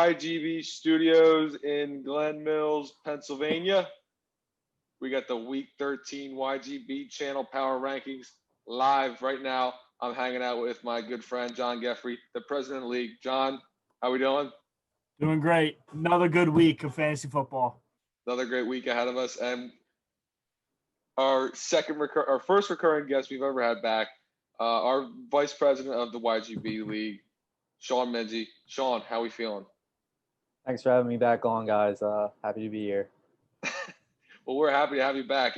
YGB Studios in Glen Mills, Pennsylvania. We got the Week 13 YGB Channel Power Rankings live right now. I'm hanging out with my good friend, John Geffrey, the president of the league. John, how we doing? Doing great. Another good week of fantasy football. Another great week ahead of us. And our first recurring guest we've ever had back, our vice president of the YGB League, Sean Menzie. Sean, how we feeling? Thanks for having me back on, guys. Happy to be here. Well, we're happy to have you back.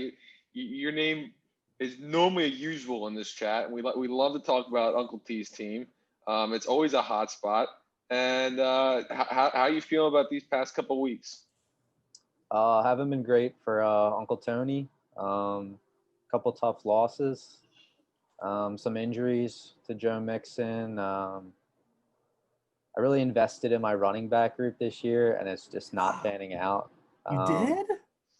Your name is normally a usual in this chat, and we love to talk about Uncle T's team. It's always a hot spot. And how you feeling about these past couple weeks? Haven't been great for Uncle Tony. Couple tough losses, some injuries to Joe Mixon. I really invested in my running back group this year, and it's just not panning out. You did?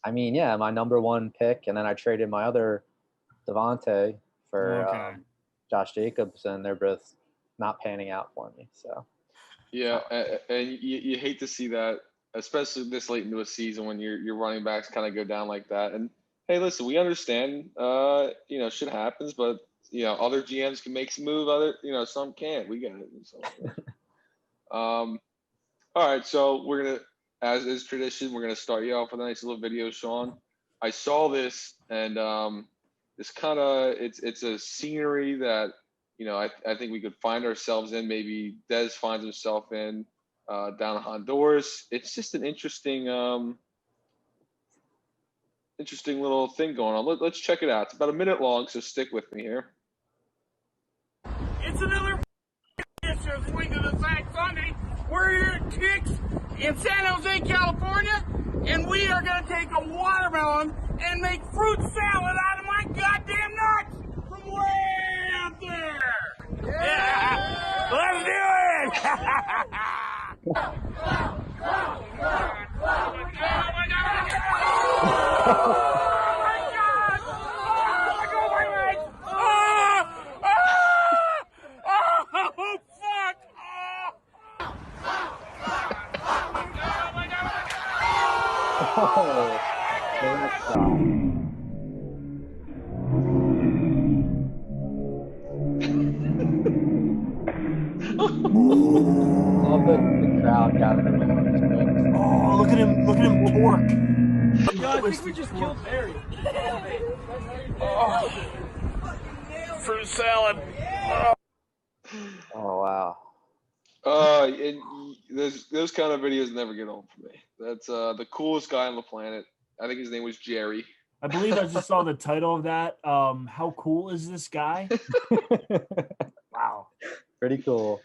I mean, yeah, my number one pick, and then I traded my other Devontae for Josh Jacobs, and they're both not panning out for me. So yeah, and you hate to see that, especially this late into a season when your running backs kind of go down like that. And hey, listen, we understand, shit happens, but other GMs can make some move, some can't. We get it. So, all right, so we're gonna, as is tradition, we're gonna start you off with a nice little video, Sean. I saw this, and this kind of it's a scenery that I think we could find ourselves in. Maybe Dez finds himself in down in Honduras. It's just an interesting little thing going on. Let's check it out. It's about a minute long, so stick with me here. It's another edition of Swing of the Sack Sunday. We're here at Kicks in San Jose, California, and we are going to take a watermelon and make fruit salad out of my goddamn nuts from way out there. Yeah! Let's do it! Love the crowd gathering. Oh, look at him torque. I think we just killed Barry. Fruit salad. Oh wow. And those kind of videos never get old for me. That's the coolest guy on the planet. I think his name was Jerry. I believe I just saw the title of that. How cool is this guy? Wow. Pretty cool.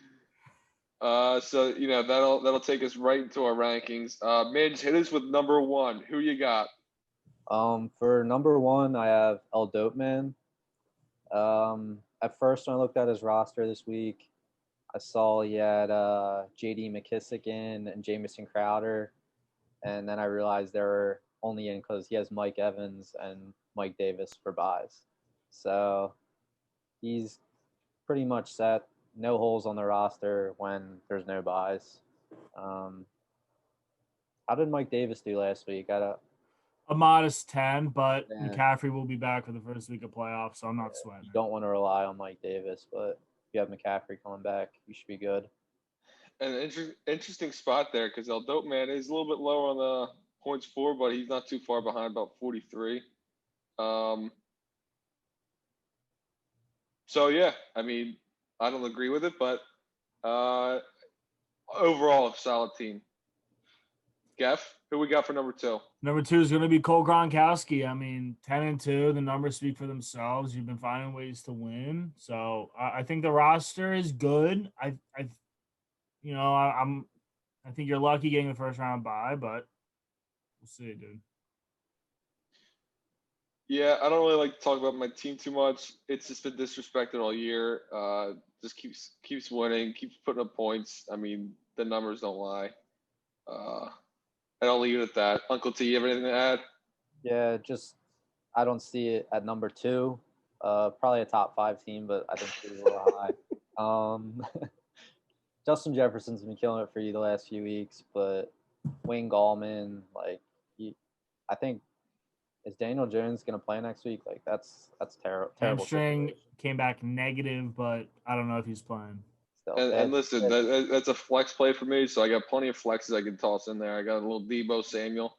So that'll take us right into our rankings. Midge, hit us with number one. Who you got? For number one, I have El Dopeman. At first, when I looked at his roster this week, I saw he had J.D. McKissick in and Jamison Crowder, and then I realized they were only in because he has Mike Evans and Mike Davis for buys. So he's pretty much set. No holes on the roster when there's no buys. How did Mike Davis do last week? A modest 10, but Yeah. McCaffrey will be back for the first week of playoffs, so I'm not sweating. You don't want to rely on Mike Davis, but if you have McCaffrey coming back, you should be good. An interesting spot there because El Dopeman is a little bit lower on the points for, but he's not too far behind, about 43. So yeah, I mean, I don't agree with it, but overall, a solid team. Geff, who we got for number two? Number two is going to be Cole Gronkowski. I mean, 10-2, the numbers speak for themselves. You've been finding ways to win, so I think the roster is good. I think you're lucky getting the first round bye, but we'll see, dude. Yeah, I don't really like to talk about my team too much. It's just been disrespected all year. Just keeps winning, keeps putting up points. I mean, the numbers don't lie. I'll leave it at that. Uncle T, you have anything to add? Yeah, just I don't see it at number two. Probably a top 5 team, but I think it's a little high. Justin Jefferson's been killing it for you the last few weeks, but Wayne Gallman, I think, is Daniel Jones going to play next week? Like that's terrible. Hamstring Situation. came back negative, but I don't know if he's playing. Still, And listen, that's a flex play for me, so I got plenty of flexes I can toss in there. I got a little Debo Samuel.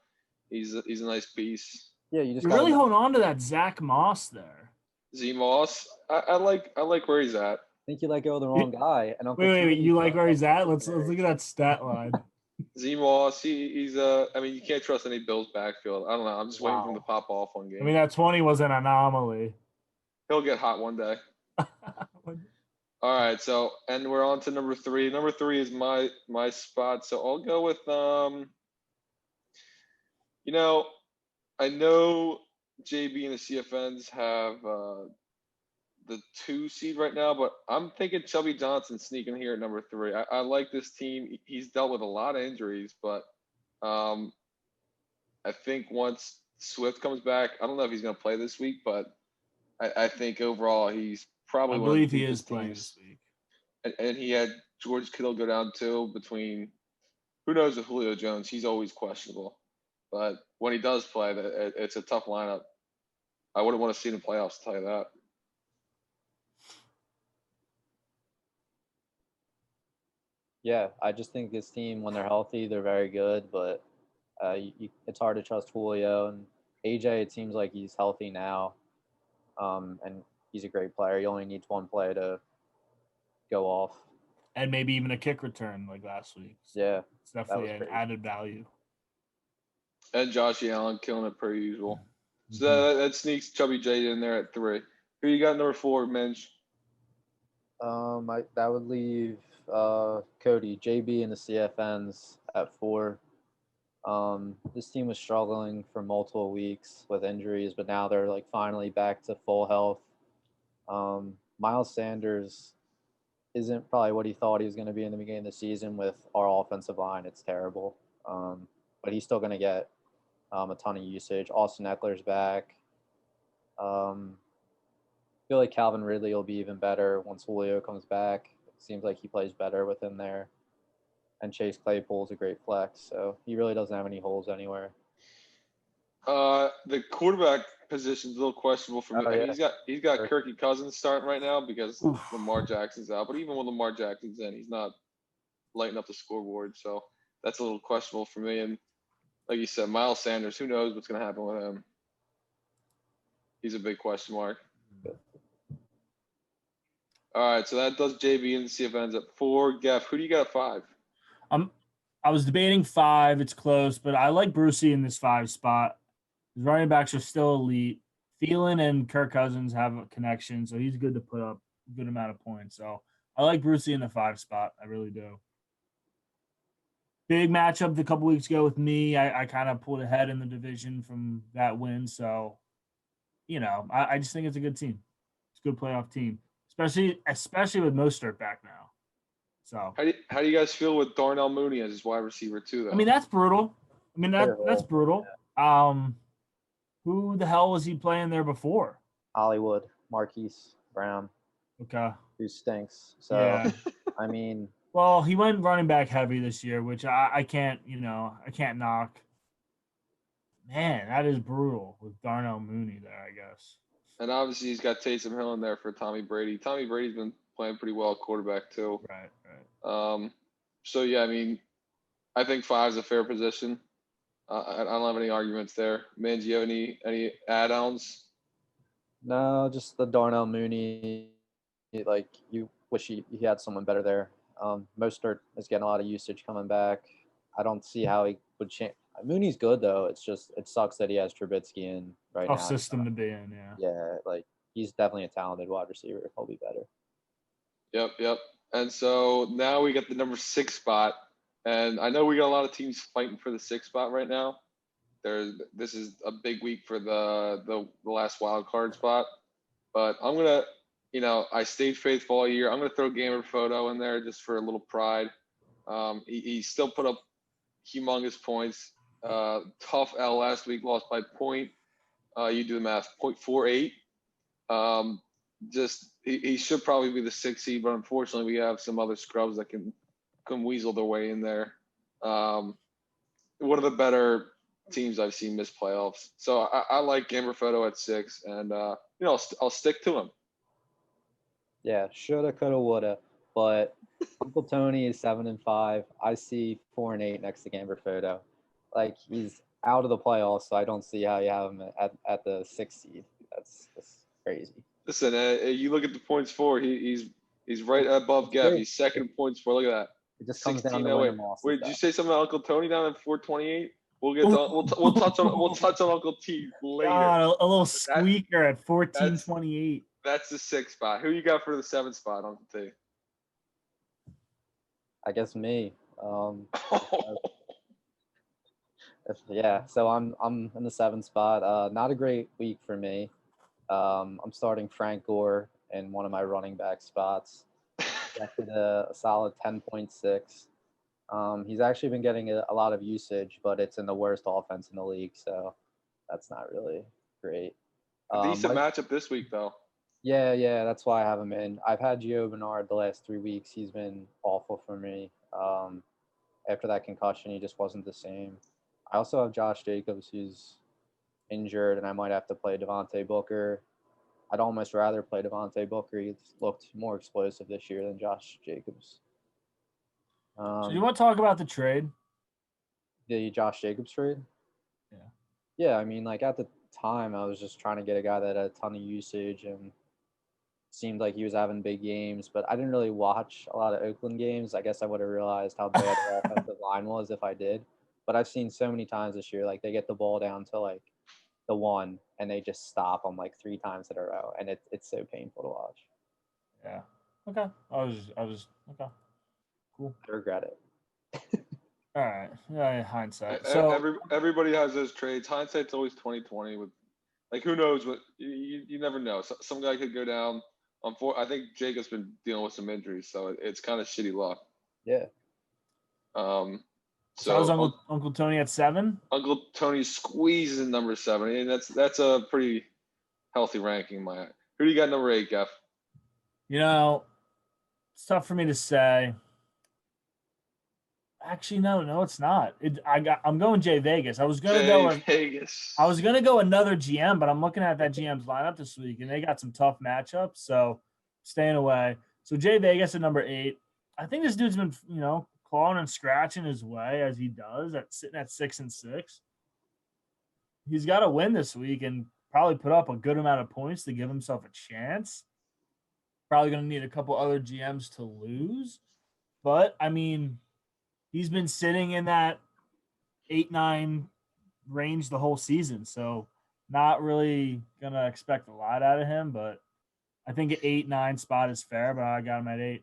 He's a nice piece. yeah, you just You're got really holding on to that Zach Moss there. Z Moss, I like where he's at. I think you let go of the wrong guy. And Wait, you like where he's at? Let's look at that stat line. Z Moss, he's I mean, you can't trust any Bills backfield. I don't know. I'm just waiting for him to pop off one game. I mean, that 20 was an anomaly. He'll get hot one day. All right, so and we're on to number 3. Number 3 is my spot. So I'll go with I know JB and the CFNs have the 2 seed right now, but I'm thinking Chubby Johnson sneaking here at number 3. I like this team. He's dealt with a lot of injuries, but I think once Swift comes back, I don't know if he's going to play this week, but I think overall he's probably. I believe he is playing this week. And he had George Kittle go down too. Between who knows with Julio Jones, he's always questionable. But when he does play, it's a tough lineup. I wouldn't want to see him in the playoffs, to tell you that. Yeah, I just think this team, when they're healthy, they're very good. But it's hard to trust Julio. And AJ, it seems like he's healthy now. And he's a great player. He only needs one play to go off. And maybe even a kick return like last week. So yeah. It's definitely an added value. And Josh Allen killing it per usual. Mm-hmm. So that sneaks Chubby J in there at 3. Who you got number 4, Minch? That would leave Cody, JB, and the CFNs at 4. This team was struggling for multiple weeks with injuries, but now they're like finally back to full health. Miles Sanders isn't probably what he thought he was going to be in the beginning of the season with our offensive line. It's terrible. But he's still going to get a ton of usage. Austin Eckler's back. I feel like Calvin Ridley will be even better once Julio comes back. It seems like he plays better with him there. And Chase Claypool's a great flex, so he really doesn't have any holes anywhere. The quarterback position's a little questionable for me. Oh, yeah. He's got Kirky Cousins starting right now because Lamar Jackson's out. But even when Lamar Jackson's in, he's not lighting up the scoreboard. So that's a little questionable for me. And like you said, Miles Sanders, who knows what's going to happen with him? He's a big question mark. All right, so that does JB and the CFNs at 4. Geff, who do you got at 5? I was debating 5. It's close, but I like Brucey in this 5 spot. His running backs are still elite. Thielen and Kirk Cousins have a connection, so he's good to put up a good amount of points. So I like Brucey in the 5 spot. I really do. Big matchup a couple weeks ago with me. I kind of pulled ahead in the division from that win. So, I just think it's a good team. It's a good playoff team, especially with Mostert back now. So how do you guys feel with Darnell Mooney as his wide receiver too, though? I mean, that's brutal. That's brutal. Yeah. Who the hell was he playing there before? Hollywood, Marquise Brown. Okay. Who stinks. So yeah. I mean, well, he went running back heavy this year, which I can't knock. Man, that is brutal with Darnell Mooney there, I guess. And obviously he's got Taysom Hill in there for Tommy Brady. Tommy Brady's been playing pretty well at quarterback too. Right. So yeah, I mean, I think 5 is a fair position. I don't have any arguments there. Man, do you have any add-ons? No, just the Darnell Mooney. Like, you wish he had someone better there. Mostert is getting a lot of usage coming back. I don't see how he would change. Mooney's good though. It's just it sucks that he has Trubisky in right now. Tough system to be in, yeah. Yeah, like he's definitely a talented wide receiver. He'll be better. Yep. And so now we get the number 6 spot. And I know we got a lot of teams fighting for the 6th spot right now. This is a big week for the last wild card spot. But I'm going to, I stayed faithful all year. I'm going to throw Gamer Photo in there just for a little pride. He still put up humongous points. Tough L last week, lost by point. You do the math, 0.48. He should probably be the 6th seed, but unfortunately we have some other scrubs that can weasel their way in there. One of the better teams I've seen miss playoffs. So I like Gamberfoto at 6, and I'll stick to him. Yeah, shoulda, coulda, woulda, but Uncle Tony is 7-5. I see 4-8 next to Gamberfoto. Like, he's out of the playoffs, so I don't see how you have him at the 6th seed. That's crazy. Listen, you look at the points for. He's right above Gav. He's second in points for. Look at that. It just comes down to win and losses. Wait, did you say something about Uncle Tony down at 428? We'll get to, we'll touch on Uncle T later. God, a little squeaker at 1428. That's the 6th spot. Who you got for the 7th spot, Uncle T? I guess me. Yeah, so I'm in the 7th spot. Not a great week for me. I'm starting Frank Gore in one of my running back spots. Projected a solid 10.6. He's actually been getting a lot of usage, but it's in the worst offense in the league, so that's not really great. Decent matchup this week, though. Yeah, that's why I have him in. I've had Gio Bernard the last 3 weeks. He's been awful for me. After that concussion, he just wasn't the same. I also have Josh Jacobs, who's injured, and I might have to play Devontae Booker. I'd almost rather play Devontae Booker. He's looked more explosive this year than Josh Jacobs. So you want to talk about the trade? The Josh Jacobs trade? Yeah. Yeah, I mean, like, at the time, I was just trying to get a guy that had a ton of usage and seemed like he was having big games, but I didn't really watch a lot of Oakland games. I guess I would have realized how bad their offensive line was if I did. But I've seen so many times this year, like, they get the ball down to, like, the 1, and they just stop them, like, 3 times in a row, and it's so painful to watch. Yeah. Okay. I was okay. Cool. I regret it. All right. Yeah, hindsight. So everybody has those trades. Hindsight's always 20/20. With, like, who knows what you never know. Some guy could go down on 4. I think Jacob's been dealing with some injuries, so it's kind of shitty luck. Yeah. So I was Uncle Tony at 7. Uncle Tony squeezes in number 7, and that's a pretty healthy ranking. Who do you got number 8, Jeff? It's tough for me to say. Actually, no, it's not. I'm going Jay Vegas. I was gonna go another GM, but I'm looking at that GM's lineup this week, and they got some tough matchups, so staying away. So Jay Vegas at number 8. I think this dude's been, clawing and scratching his way as he does sitting at 6-6. He's got to win this week and probably put up a good amount of points to give himself a chance. Probably going to need a couple other GMs to lose, but I mean, he's been sitting in that 8-9 range the whole season, so not really gonna expect a lot out of him. But I think an 8-9 spot is fair. But I got him at 8.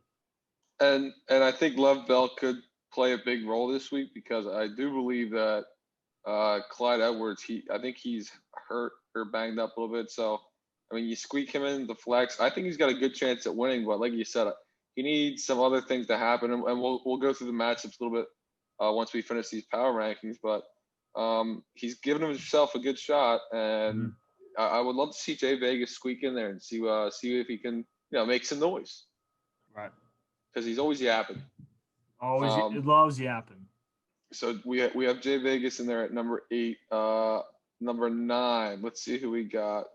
And I think Lev Bell could play a big role this week because I do believe that Clyde Edwards, I think he's hurt or banged up a little bit. So, I mean, you squeak him in the flex. I think he's got a good chance at winning. But like you said, he needs some other things to happen. And we'll go through the matchups a little bit once we finish these power rankings. But he's given himself a good shot. And I would love to see Jay Vegas squeak in there and see if he can, make some noise. Right. Because he's always yapping. Always, it loves yapping. So we have Jay Vegas in there at number 8. Number 9. Let's see who we got.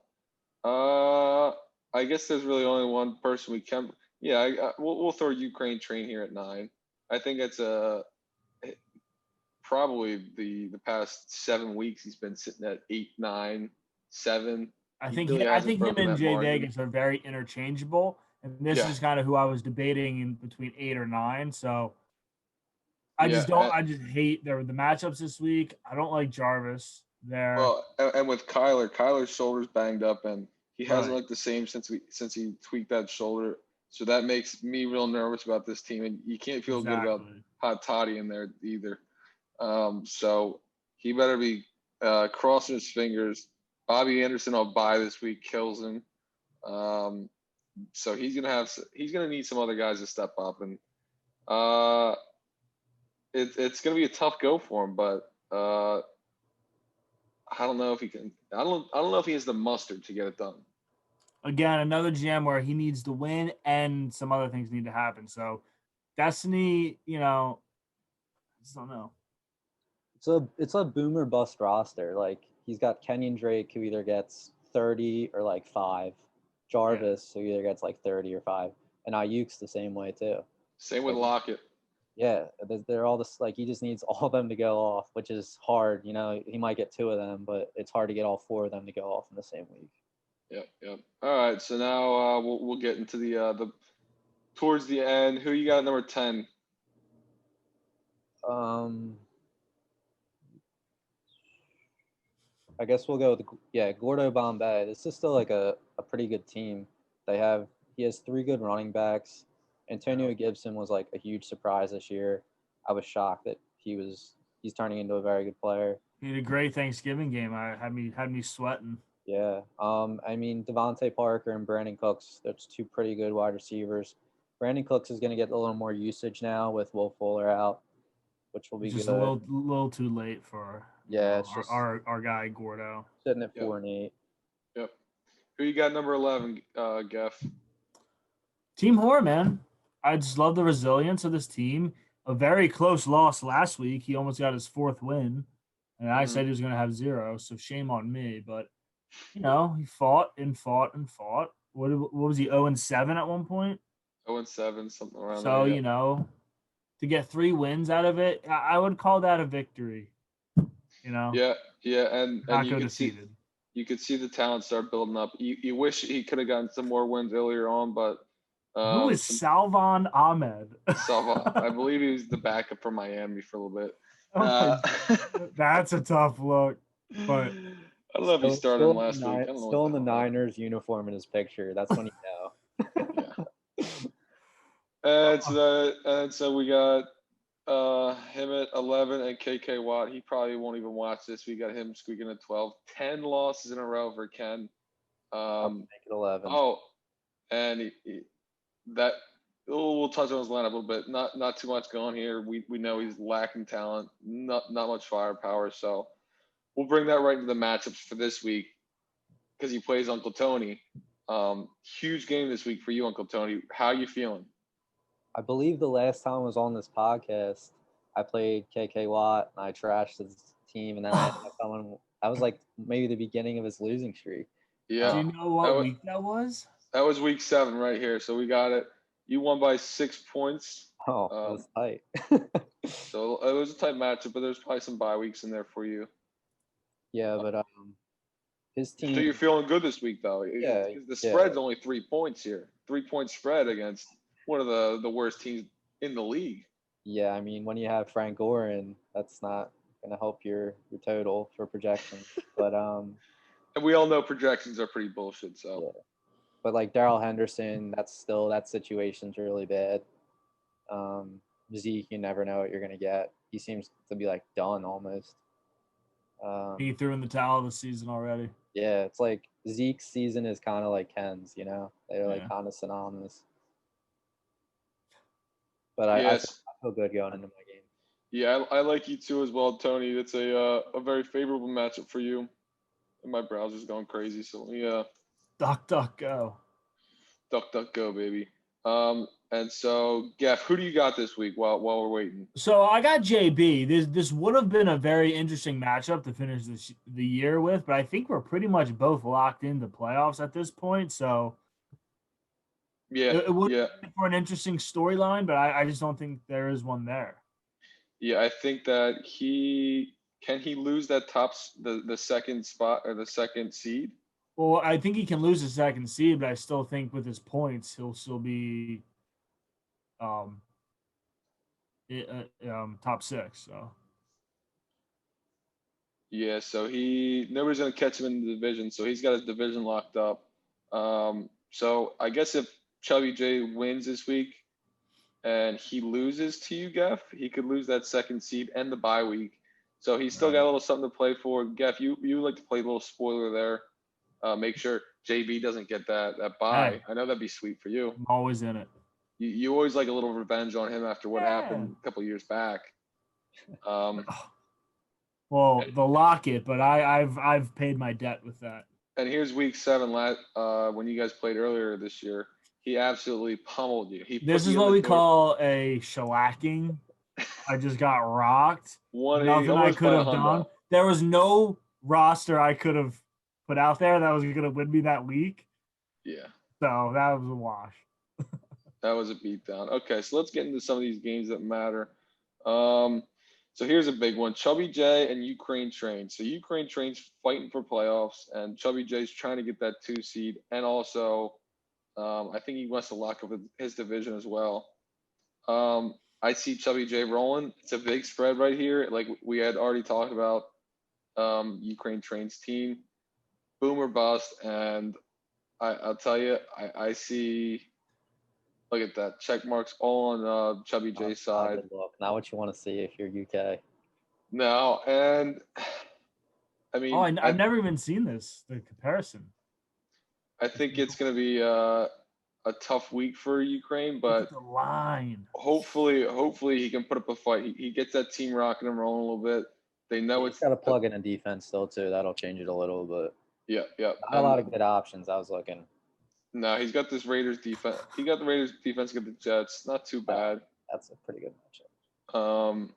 I guess there's really only one person we can. Yeah, we'll throw Ukraine Train here at 9. I think it's probably the past 7 weeks he's been sitting at 8, 9, 7. I think him and Jay Vegas are very interchangeable. And this is kind of who I was debating in between 8 or 9. So I just hate the matchups this week. I don't like Jarvis there. Well, and with Kyler's shoulder's banged up, and he hasn't looked the same since he tweaked that shoulder. So that makes me real nervous about this team, and you can't feel good about Hot Toddy in there either. So he better be crossing his fingers. Bobby Anderson on bye this week kills him. So he's gonna need some other guys to step up, and it's gonna be a tough go for him. But I don't know if he can. I don't know if he has the mustard to get it done. Again, another GM where he needs to win and some other things need to happen. So Destiny, I just don't know. It's a boomer bust roster. Like he's got Kenyon Drake who either gets 30 or like 5. Jarvis who either gets like 30 or 5. And Ayuk's the same way too. Same with Lockett. Yeah, they're all this like he just needs all of them to go off, which is hard. He might get 2 of them, but it's hard to get all 4 of them to go off in the same week. Yep. All right, so now we'll get into the towards the end. Who you got at number 10? I guess we'll go with Gordo Bombay. This is still like a pretty good team. He has 3 good running backs. Antonio Gibson was like a huge surprise this year. I was shocked that he's turning into a very good player. He had a great Thanksgiving game. I had me sweating. Yeah. I mean Devontae Parker and Brandon Cooks, that's 2 pretty good wide receivers. Brandon Cooks is going to get a little more usage now with Will Fuller out, which will be just good. a little too late for our guy Gordo. Sitting at 4 and 8. Yep. Who you got number 11, Geff? Team Horror, man. I just love the resilience of this team. A very close loss last week. He almost got his 4th win, and I said he was going to have 0. So shame on me. But he fought and fought and fought. What was he? 0-7 at one point. 0-7, something around so, there. So to get 3 wins out of it, I would call that a victory. Yeah, and not go defeated. You could see the talent start building up. You wish he could have gotten some more wins earlier on, but who is Salvon Ahmed? Salvon, I believe he was the backup from Miami for a little bit. That's a tough look, but I don't know if he started him last week. Still in the Niners uniform in his picture. That's when you know. And so we got him at 11 and KK Watt. He probably won't even watch this. We got him squeaking at 12. 10 losses in a row for Ken. Make it 11. Oh, and we'll touch on his lineup a little bit. Not too much going here. We know he's lacking talent, not much firepower. So we'll bring that right into the matchups for this week because he plays Uncle Tony. Huge game this week for you, Uncle Tony. How you feeling? I believe the last time I was on this podcast, I played KK Watt and I trashed his team, and then I was like maybe the beginning of his losing streak. Yeah. Do you know what week that was? That was week 7 right here. So we got it. You won by 6 points. Oh, that was tight. So it was a tight matchup, but there's probably some bye weeks in there for you. Yeah, but his team. So you're feeling good this week, though. Yeah. The spread's only 3 points here. 3-point spread against one of the worst teams in the league. Yeah, I mean, when you have Frank Gore in, that's not going to help your total for projections. But and we all know projections are pretty bullshit. So. Yeah. But like Darrell Henderson, that situation's really bad. Zeke, you never know what you're going to get. He seems to be like done almost. He threw in the towel this season already. Yeah, it's like Zeke's season is kind of like Ken's, They're like kind of synonymous. But I feel good going into my game. Yeah, I like you too as well, Tony. It's a very favorable matchup for you. And my browser's going crazy, so yeah. Duck, go. Duck, go, baby. And so, Geff, who do you got this week while we're waiting? So I got JB. This would have been a very interesting matchup to finish the year with, but I think we're pretty much both locked into playoffs at this point. So yeah, it would be for an interesting storyline, but I just don't think there is one there. Yeah, I think that can he lose that the second spot or the second seed? Well, I think he can lose the second seed, but I still think with his points, he'll still be top 6. So yeah, so nobody's gonna catch him in the division, so he's got his division locked up. So I guess if Chubby J wins this week and he loses to you, Geff, he could lose that second seed and the bye week. So he's still got a little something to play for. Geff, you like to play a little spoiler there. Make sure JB doesn't get that bye. Hey. I know that'd be sweet for you. I'm always in it. You always like a little revenge on him after what happened a couple years back. Well, the locket, but I've paid my debt with that. And here's week 7 when you guys played earlier this year. He absolutely pummeled you. This is what we call a shellacking. I just got rocked. 180, Nothing I almost could by a have done. hundo. There was no roster I could have put out there that was going to win me that week. Yeah. So that was a wash. That was a beatdown. Okay, so let's get into some of these games that matter. So here's a big one: Chubby J and Ukraine Train. So Ukraine Train's fighting for playoffs, and Chubby J's trying to get that 2 seed, and also I think he wants to lock up his division as well. I see Chubby J rolling. It's a big spread right here. Like we had already talked about, Ukraine Train's team, boom or bust, and I'll tell you, I see. Look at that. Check marks all on Chubby J's side. Look, not what you want to see if you're UK. No, and I mean, I've never even seen the comparison. I think it's going to be a tough week for Ukraine, Look but at the line. hopefully he can put up a fight. He gets that team rocking and rolling a little bit. They know He's got to plug in a defense still too. That'll change it a little bit. Yeah. Not a lot of good options. I was looking. No, he's got this Raiders defense. He got the Raiders defense against the Jets. Not too bad. That's a pretty good matchup.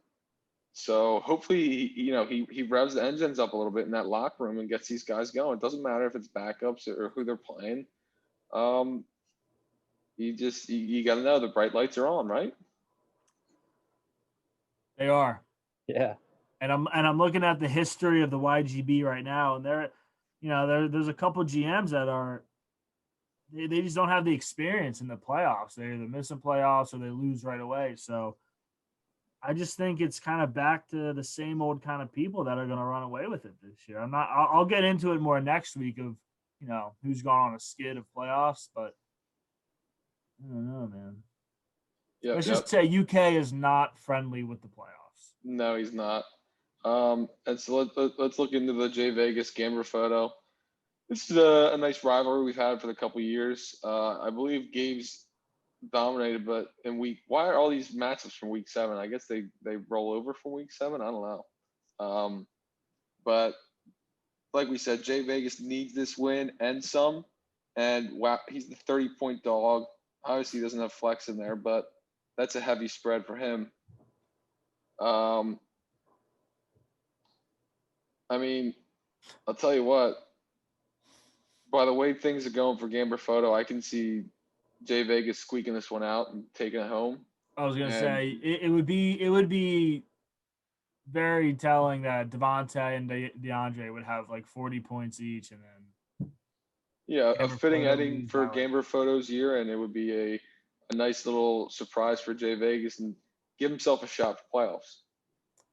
So hopefully, he revs the engines up a little bit in that locker room and gets these guys going. It doesn't matter if it's backups or who they're playing. You got to know the bright lights are on, right? They are. Yeah. And I'm looking at the history of the YGB right now, and there's a couple GMs that are they just don't have the experience in the playoffs. They either miss the playoffs or they lose right away. So I just think it's kind of back to the same old kind of people that are going to run away with it this year. I'll get into it more next week of, who's gone on a skid of playoffs, but I don't know, man. Let's just say UK is not friendly with the playoffs. No, he's not. And so let's look into the J Vegas Gambler photo. This is a nice rivalry we've had for the couple of years. I believe Gabe's dominated, but why are all these matchups from week 7? I guess they roll over from week 7. I don't know. But like we said, Jay Vegas needs this win and some. And wow, he's the 30-point dog. Obviously, he doesn't have flex in there, but that's a heavy spread for him. I mean, I'll tell you what. By the way things are going for Gambler Photo, I can see Jay Vegas squeaking this one out and taking it home. I was gonna say it would be very telling that Devontae and DeAndre would have like 40 points each, and then a fitting ending for Gambler Photo's year, and it would be a nice little surprise for Jay Vegas and give himself a shot for playoffs.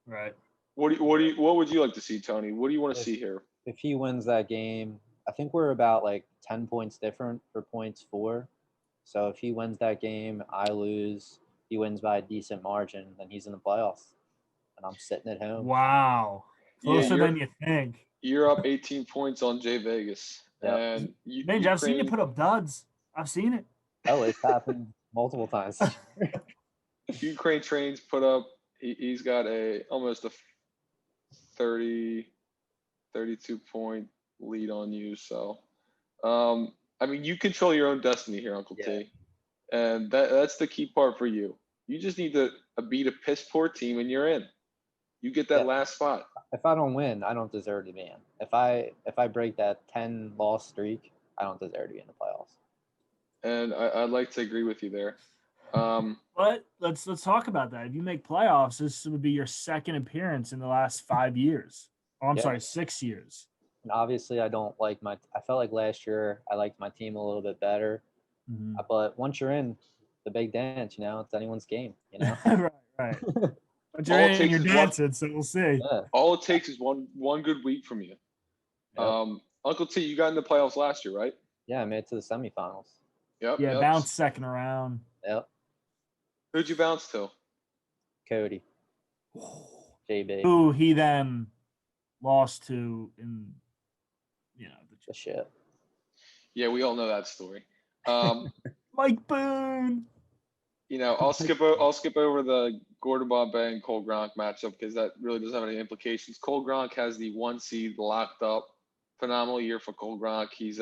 Right. What would you like to see, Tony? What do you want to see here? If he wins that game, I think we're about like 10 points different for points 4. So if he wins that game, I lose. He wins by a decent margin, then he's in the playoffs. And I'm sitting at home. Wow. Closer than you think. You're up 18 points on Jay Vegas. Yep. And Minge, I've seen you put up duds. I've seen it. Oh, it's happened multiple times. Ukraine Trains put up, he's got almost a 32 point lead on you. So, I mean, you control your own destiny here, Uncle T. And that's the key part for you. You just need to beat a piss poor team and you're in. You get that last spot. If I don't win, I don't deserve to be in. If I break that 10 loss streak, I don't deserve to be in the playoffs. And I'd like to agree with you there. But let's talk about that. If you make playoffs, this would be your second appearance in the last 5 years. Oh, I'm sorry, 6 years. And obviously, I don't like I felt like last year I liked my team a little bit better. Mm-hmm. But once you're in the big dance, it's anyone's game, right. But you're in, you're dancing, so we'll see. Yeah. All it takes is one good week from you. Yep. Uncle T, you got in the playoffs last year, right? Yeah, I made it to the semifinals. Yep. Yeah, bounced second round. Yep. Who'd you bounce to? Cody. JB. Who he then lost to in, the shit. Yeah, we all know that story. Mike Boone. I'll skip over the Gordon Bombay and Cole Gronk matchup because that really doesn't have any implications. Cole Gronk has the 1 seed locked up. Phenomenal year for Cole Gronk. He's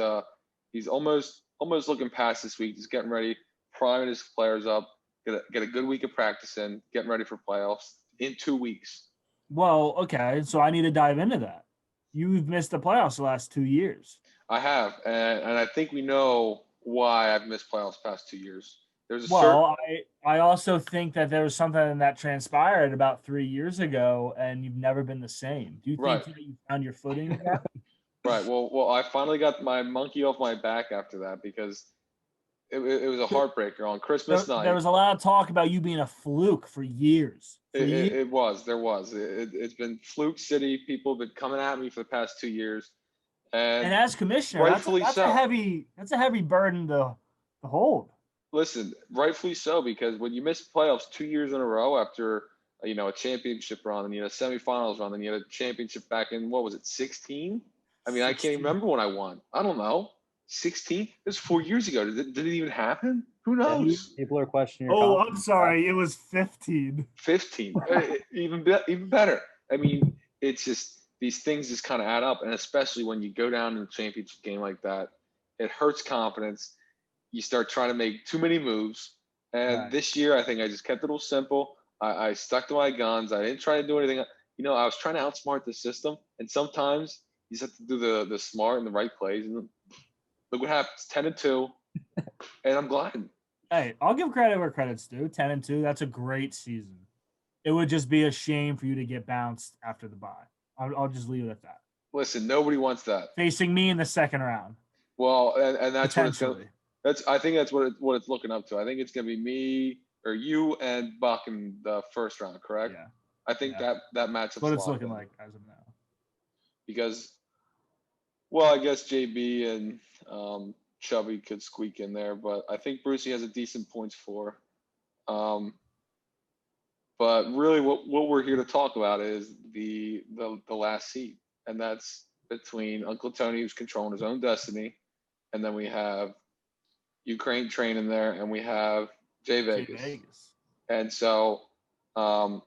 almost almost looking past this week, just getting ready, priming his players up, get a good week of practice in, getting ready for playoffs in 2 weeks. Well, okay, so I need to dive into that. You've missed the playoffs the last 2 years. I have, and I think we know why I've missed playoffs past 2 years. There's a Well, I also think that there was something that transpired about 3 years ago, and you've never been the same. Do you think Right. that you found your footing again? Right. Well, I finally got my monkey off my back after that because it was a heartbreaker on Christmas night. There was a lot of talk about you being a fluke for years. There was. It's been fluke city. People have been coming at me for the past 2 years, and as commissioner, rightfully that's so. a heavy burden to hold. Listen, rightfully so, because when you miss playoffs 2 years in a row after a championship run and semifinals run, and you had a championship back in, what was it, 16? I mean, 16. I can't even remember when I won. I don't know. 16? It was 4 years ago. Did it even happen? Who knows? Yeah, people are questioning your Oh, confidence. I'm sorry. It was 15. 15. even better. I mean, it's just these things just kind of add up, and especially when you go down in a championship game like that, it hurts confidence. You start trying to make too many moves. And Right. This year, I think I just kept it all simple. I stuck to my guns. I didn't try to do anything. I was trying to outsmart the system. And sometimes you just have to do the smart and the right plays. And look what happens, 10-2. And I'm glad. Hey, I'll give credit where credit's due. 10-2, that's a great season. It would just be a shame for you to get bounced after the bye. I'll just leave it at that. Listen, nobody wants that. Facing me in the second round. Well, and that's what it's going to. I think that's what it's looking up to. I think it's going to be me or you and Buck in the first round, correct? Yeah. I think that matchup's what it's looking like as of now. Because, well, I guess JB and Chubby could squeak in there, but I think Brucey has a decent points for. But really, what we're here to talk about is the last seed, and that's between Uncle Tony, who's controlling his own destiny, and then we have Ukraine Train in there, and we have Jay Vegas. And so, all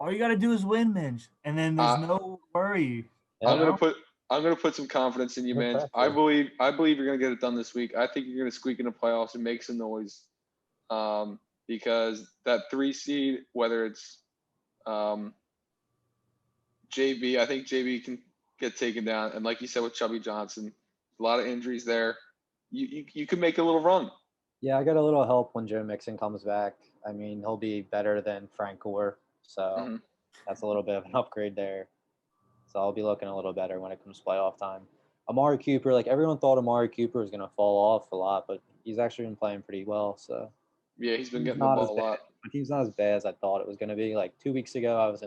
you got to do is win, Minge, and then there's no worry. I'm gonna put some confidence in you, Minge. I believe you're gonna get it done this week. I think you're gonna squeak in the playoffs and make some noise, because that 3 seed, whether it's JB, I think JB can get taken down, and like you said with Chubby Johnson, a lot of injuries there. You can make a little run. Yeah, I got a little help when Joe Mixon comes back. I mean, he'll be better than Frank Gore, so that's a little bit of an upgrade there. So I'll be looking a little better when it comes playoff time. Amari Cooper, like everyone thought Amari Cooper was going to fall off a lot, but he's actually been playing pretty well. So yeah, he's been getting the ball a lot. My team's not as bad as I thought it was going to be. Like 2 weeks ago, I was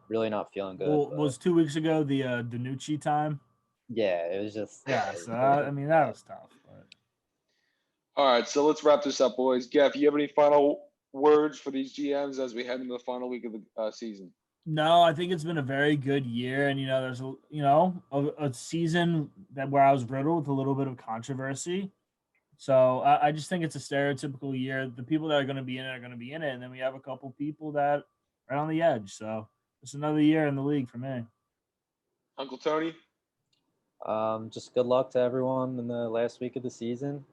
really not feeling good. Well, was 2 weeks ago the Danucci time? Yeah, it was just. Yeah, so that was tough. But. All right, so let's wrap this up, boys. Geff, you have any final words for these GMs as we head into the final week of the season? No, I think it's been a very good year, and there's a season where I was riddled with a little bit of controversy. So I just think it's a stereotypical year. The people that are going to be in it are going to be in it, and then we have a couple people that are on the edge. So it's another year in the league for me. Uncle Tony? Just good luck to everyone in the last week of the season.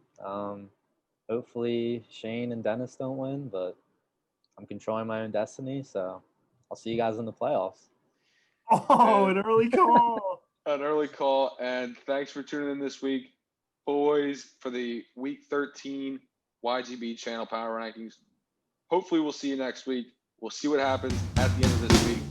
Hopefully Shane and Dennis don't win, but I'm controlling my own destiny, so I'll see you guys in the playoffs. Oh, an early call. An early call, and thanks for tuning in this week, boys, for the Week 13 YGB Channel Power Rankings. Hopefully we'll see you next week. We'll see what happens at the end of this week.